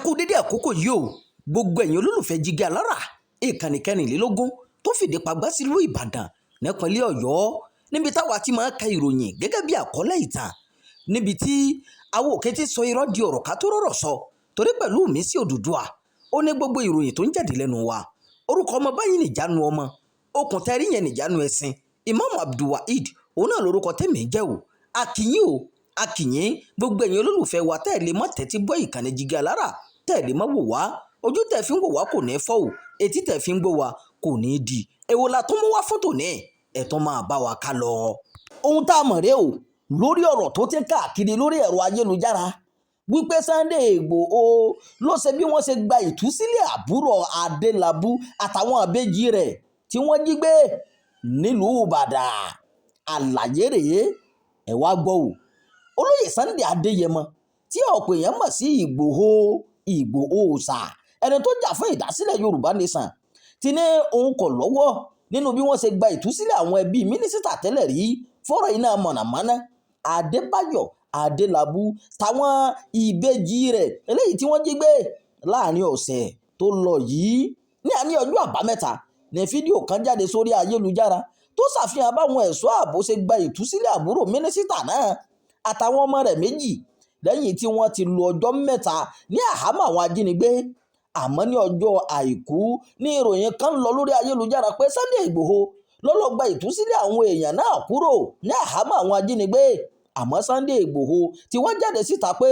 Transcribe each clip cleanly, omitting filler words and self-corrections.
kú dédé àkókò yìí o gbogbo ẹ̀yin olólùfẹ́ Jígí Alára ìkànnì kẹrìnlélógún tó fìdí pagbá sílùú Ìbàdàn nípínlẹ̀ Ọ̀yọ́ níbi táwa ti máa ń ka ìròyìn gẹ́gẹ́ bí àkọlé ìtàn níbi tí àwọn òkè ti sọ irọ́ di ọ̀rọ̀ ká tó rọ̀rọ̀ sọ torí pẹ̀lú mi sí Odùduwà ó ní gbogbo ìròyìn tó ń jáde lẹ́nu wa orúkọ ọmọ báyìí nìjánu ọmọ okùn tẹ́rí yẹn nìjánu ẹ̀sìn Imam Abdulwaheed òun náà lórúkọ tèmi jẹ́ o akínyìn gbogbo ẹ̀yin olólùfẹ́ wa tẹ́ẹ̀lé mọ́ tẹ́tí bọ́ ìkànnì Jígí Alára tẹ́ẹ̀lé mọ́ wò wá ojú tẹ́ fi ń wò wá kò ní fọ́ o etí tẹ́ fi ń gbọ́ wá kò ní di èwo la tó mú wá fótò ní ẹ̀tọ́ máa bá wa ká lọ. ohun tá a mọ̀ rẹ o lórí ọ̀rọ̀ tó ti káàkiri lórí ẹ̀rọ ayélujára wípé Sunday Igboho ló ṣe bí wọ́n ṣe gba ìtúsílẹ̀ àbúrò Adélabú àtàwọn àbẹ́jì rẹ̀ tí wọ́n jí gbé nílùú Ìbàdàn àlàyé rèé ẹ̀ wá gbọ́ o olóyè Sunday Adéyẹmọ tí ọ̀pọ̀ èèyàn mọ̀ sí Ìgbòho ṣà ẹni tó jà fún ìdásílẹ̀ Yorùbá Nation ti ní òun kò lọ́wọ́ nínú bí wọ́n ṣe gba ìtúsílẹ̀ àwọn ẹbí mínísítà tẹ́lẹ̀ rí fọ́rọ̀ iná mọ̀nàmọ́ná Adébáyọ̀ Adélabú táwọn ìbejì rẹ̀ eléyìí tí wọ́n jí gbé láàrin ọ̀sẹ̀ tó lọ yìí ní àní ọjọ́ àbámẹ́ta ní fídíò kan jáde sórí ayélujára tó ṣàfihàn báwọn ẹ̀ṣọ́ ààbò ṣe gba ìtúsílẹ̀ àbúrò mínísítà náà àtàwọn ọmọ rẹ̀ méjì lẹ́yìn tí wọ́n ti lo ọjọ́ mẹ́ta ní àhámọ́ àwọn ajínigbé àmọ́ ní ọjọ́ àìkú ní ìròyìn kan lọ lórí ayélujára pé Sunday Igboho ló lọ gba ìtúsílẹ̀ àwọn èèyàn náà kúrò ní àhámọ́ àwọn ajínigbé àmọ́ Sunday Igboho tí wọ́n jáde síta pé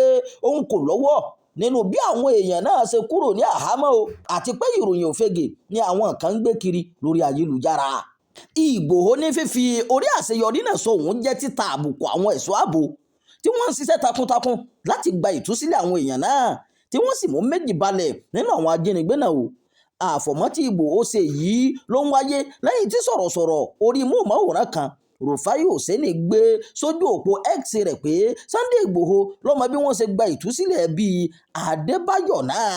òun kò lọ́wọ́ nínú bí àwọn èèyàn náà ṣe kúrò ní àhámọ́ o àti pé ìròyìn òfegè ni àwọn kan ń gbé kiri lórí ayélujára. Ìgbòho ní fífi orí àṣeyọrí náà sọ òun jẹ́ títa àbùkù àwọn ẹ̀ṣọ́ ààbò tí wọ́n ń ṣiṣẹ́ takuntakun láti gba ìtúsílẹ̀ àwọn èèyàn náà tí wọ́n sì mú méjì balẹ̀ nínú àwọn ajínigbé náà o àfọ̀mọ́ tí Ìgbòho ṣe yìí ló ń wáyé lẹ́yìn tí sọ̀rọ̀sọ̀rọ̀ orí móhùnmáwòrán kan Rufai Oseni gbé sójú òpó X rẹ̀ pé Sunday Igboho lọ́mọ bí wọ́n ṣe gba ìtúsílẹ̀ bíi Adébáyọ̀ náà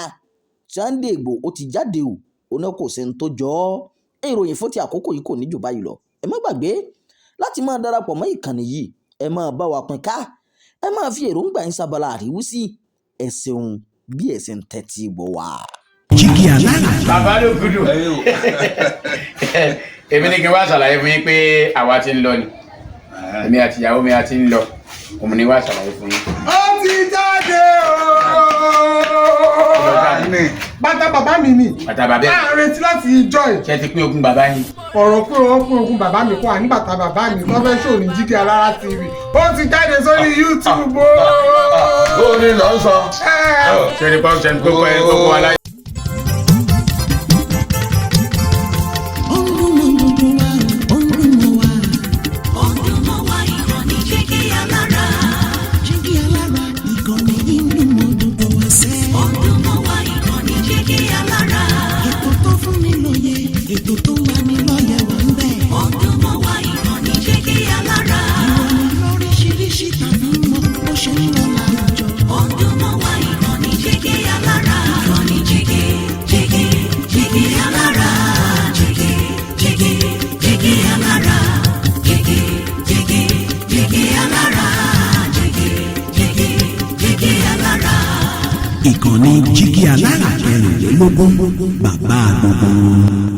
Sunday Igboho ti jáde o ó ní kò sẹ́ni tó jọ ọ́ ìròyìn fún ti àkókò yìí kò ní jù báyìí lọ ẹ má gbàgbé láti máa darapọ̀ mọ́ ìkànnì yìí ẹ máa bá wa pín ká ẹ máa fi èròǹgbà yín sábàlá àríwísí ẹ ṣeun bí ẹ ṣe ń tẹ́tí gbọ́ wá. Jígí Alára. Bàbá ló gudu. Èmi ní kí n wá ṣàlàyé fún yín pé àwa ti ń lọ ni èmi àti ìyàwó mi a ti ń lọ òun ni wá ṣàlàyé fún yín. Ó ti jáde ooo. Bàtà bàbá mi ni. Bàtà bàbá ẹ̀. A retí láti ìjọ ẹ̀. Ṣé ti pín ogún bàbá yín? Ọ̀rọ̀ pé wọ́n pín ogún bàbá mi kó wà ní bàtà bàbá mi tó fẹ́ ṣò ní Jígí Alára TV. Ó ti jáde sórí YouTube ooo. Ó ní lọ sọ. Ṣé ní pọ́n ṣe ń gbogbo aláyé. Ìkànnì Jígí Alára kẹrìnlélógún bàbá gbogbo.